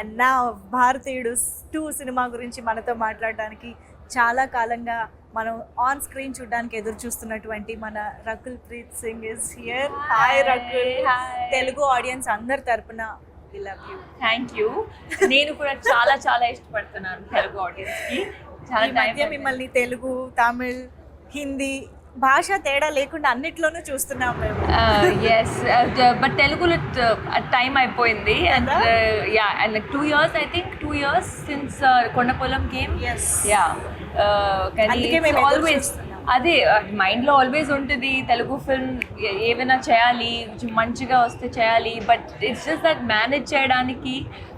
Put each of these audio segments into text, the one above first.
And నా భారతీయుడు 2 cinema గురించి మనతో మాట్లాడడానికి చాలా కాలంగా మనం ఆన్ స్క్రీన్ చూడడానికి ఎదురు చూస్తున్నటువంటి మన Rakul Preet Singh is here. Hi Rakul. Telugu audience అందరి తరపున we love you. Thank you. నేను కూడా చాలా చాలా ఇష్టపడుతున్నాను తెలుగు ఆడియన్స్కి. చాలా ఈ మధ్య మిమ్మల్ని తెలుగు, తమిళ్, హిందీ భాష తేడా లేకుండా అన్నిట్లోనూ చూస్తున్నాం మేము. ఎస్, బట్ తెలుగులో టైం అయిపోయింది. And yeah, and 2 years, I think 2 years since Kondapolam came. Yes. Yeah, కానీ అందుకే మేము ఎదురు ఆల్వేస్ చూస్తున్నాం. అదే మైండ్లో ఆల్వేస్ ఉంటుంది తెలుగు ఫిల్మ్ ఏమైనా చేయాలి, మంచిగా వస్తే చేయాలి, but it's just that manage చేయడానికి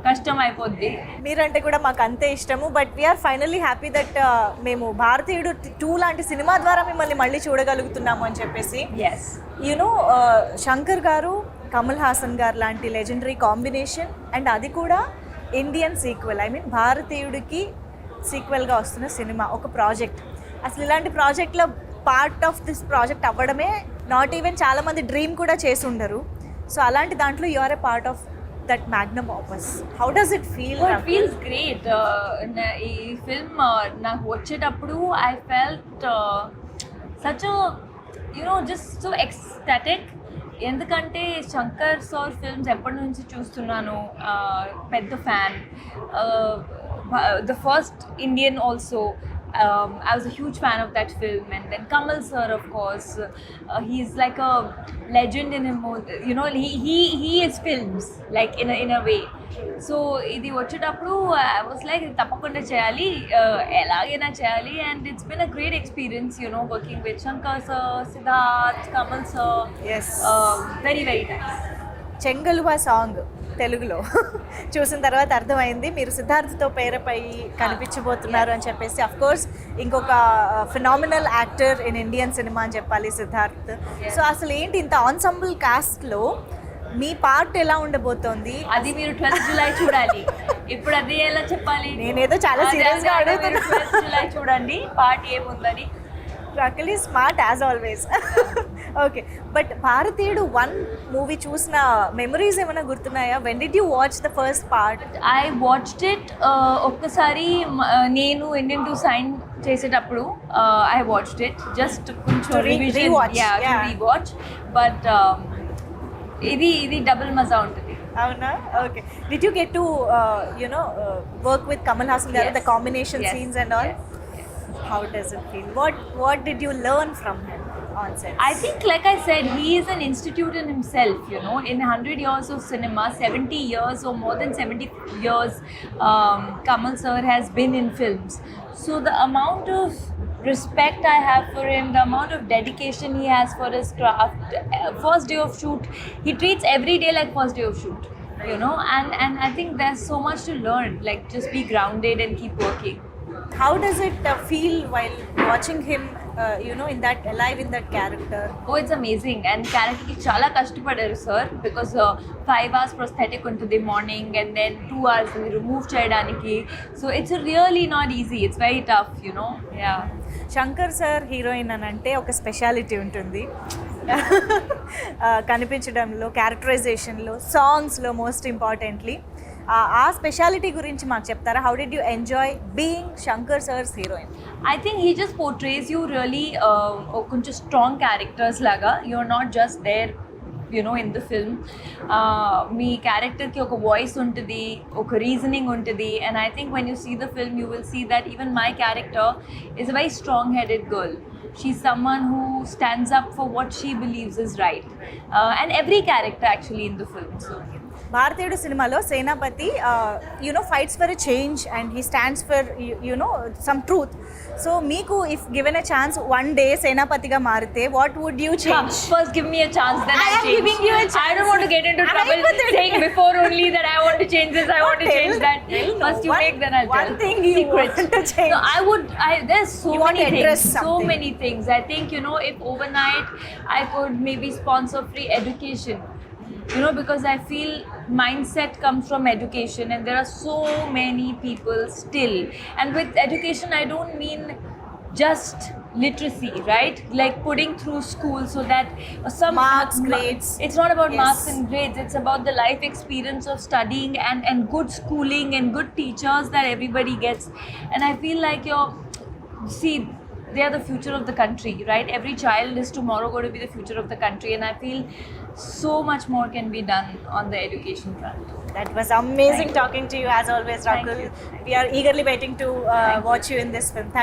కష్టం అయిపోద్ది. మీరంటే కూడా మాకు అంతే ఇష్టము. But we're finally happy that మేము భారతీయుడు 2 లాంటి సినిమా ద్వారా మిమ్మల్ని మళ్ళీ చూడగలుగుతున్నాము అని చెప్పేసి. ఎస్, యూనో శంకర్ గారు, కమల్ హాసన్ గారు లాంటి లెజెండరీ కాంబినేషన్, అండ్ అది కూడా ఇండియన్ సీక్వెల్. ఐ మీన్ భారతీయుడికి సీక్వెల్గా వస్తున్న సినిమా, ఒక ప్రాజెక్ట్. అసలు ఇలాంటి ప్రాజెక్ట్లో పార్ట్ ఆఫ్ దిస్ ప్రాజెక్ట్ అవ్వడమే నాట్ ఈవెన్ చాలామంది డ్రీమ్ కూడా చేసి ఉండరు. సో అలాంటి దాంట్లో you are a part of that magnum opus. How does it feel? It feels great. ఈ ఫిల్మ్ నాకు వచ్చేటప్పుడు I felt such just so ecstatic. ఎందుకంటే శంకర్ సార్ ఫిల్మ్స్ ఎప్పటి నుంచి చూస్తున్నాను, పెద్ద fan. The first Indian also. I was a huge fan of that film, and then Kamal sir, of course, he's like a legend in him. He is films like in a way. So ఇది వచ్చేటప్పుడు I was like తప్పకుండా చేయాలి, ఎలాగైనా చేయాలి. And it's been a great experience, working with Shankar sir, Siddharth, Kamal sir. Yes. Very very nice. చెంగలువా song తెలుగులో చూసిన తర్వాత అర్థమైంది మీరు సిద్ధార్థ్తో పేరపై కనిపించబోతున్నారు అని చెప్పేసి. అఫ్ కోర్స్ ఇంకొక phenomenal actor in Indian cinema అని చెప్పాలి సిద్ధార్థ్. సో అసలు ఏంటి ఇంత ఆన్సంబుల్ కాస్ట్లో మీ పార్ట్ ఎలా ఉండబోతోంది? అది మీరు 12th July చూడాలి. ఇప్పుడు అది ఎలా చెప్పాలి? నేనేదో చాలా సీరియస్గా అడుగుతున్నా. 12th July చూడండి పార్ట్ ఏముందని. Rakul is smart as always. Okay, but భారతీయుడు 1 మూవీ చూసిన మెమరీస్ ఏమైనా గుర్తున్నాయా? When did you watch the first part? I watched it ఒక్కసారి నేను ఇండియన్ 2 సైన్ చేసేటప్పుడు ఐ వాచ్డ్ ఇట్ జస్ట్ కొంచెం రీవాచ్. బట్ ఇది డబుల్ మజా ఉంటుంది. అవునా? Okay. Did you get to work with Kamal Haasan గారు, the combination scenes and all? How does it feel? What did you learn from him on set? I think, like I said, he is an institute in himself. In 100 years of cinema, 70 years or more than 70 years, Kamal sir has been in films. So the amount of respect I have for him, the amount of dedication he has for his craft. First day of shoot, he treats every day like first day of shoot. And I think there's so much to learn. Like, just be grounded and keep working. How does it feel while watching him, in that alive in that character? Oh, it's amazing. And character ki chala kashtapadaru sir, because 5 hours prosthetic untadi morning and then 2 hours remove cheyadaniki. So it's really not easy. It's very tough, Yeah. Shankar sir heroine అని అంటే ఒక speciality ఉంటుంది. కనిపించడంలో, క్యారెక్టరైజేషన్లో, సాంగ్స్లో most importantly. ఆ speciality గురించి మాకు చెప్తారా? How did you enjoy being Shankar sir's heroine? I think he just portrays you really కొంచెం స్ట్రాంగ్ క్యారెక్టర్స్ లాగా. You're not just there in the film. మీ క్యారెక్టర్కి ఒక వాయిస్ ఉంటుంది, ఒక రీజనింగ్ ఉంటుంది. And I think when you see the film, you will see that even my character is a very strong-headed girl. She's someone who stands up for what she believes is right. And every character actually in the film. So భారతీయుడు సినిమాలో Senapathi fights for a change and he stands for some truth. So మీకు if given a chance 1 day సేనాపతిగా మారితే what would you change? First give me a chance, then I am giving you a chance. I don't want to get into trouble saying before only that I want to change this, I want to change that. First you make, then I'll tell. One thing you want to change. No, there's so many things. So something. many things. I think, if overnight I could maybe sponsor free education. Because I feel mindset comes from education, and there are so many people still. And with education, I don't mean just literacy, right? Like putting through school so that some Marks, grades. It's not about Yes. marks and grades. It's about the life experience of studying and good schooling and good teachers that everybody gets. And I feel like see, they are the future of the country, right? Every child is tomorrow going to be the future of the country, and I feel so much more can be done on the education front. That was amazing talking to you as always, Thank Rakul. you. We are eagerly waiting to watch you in this film.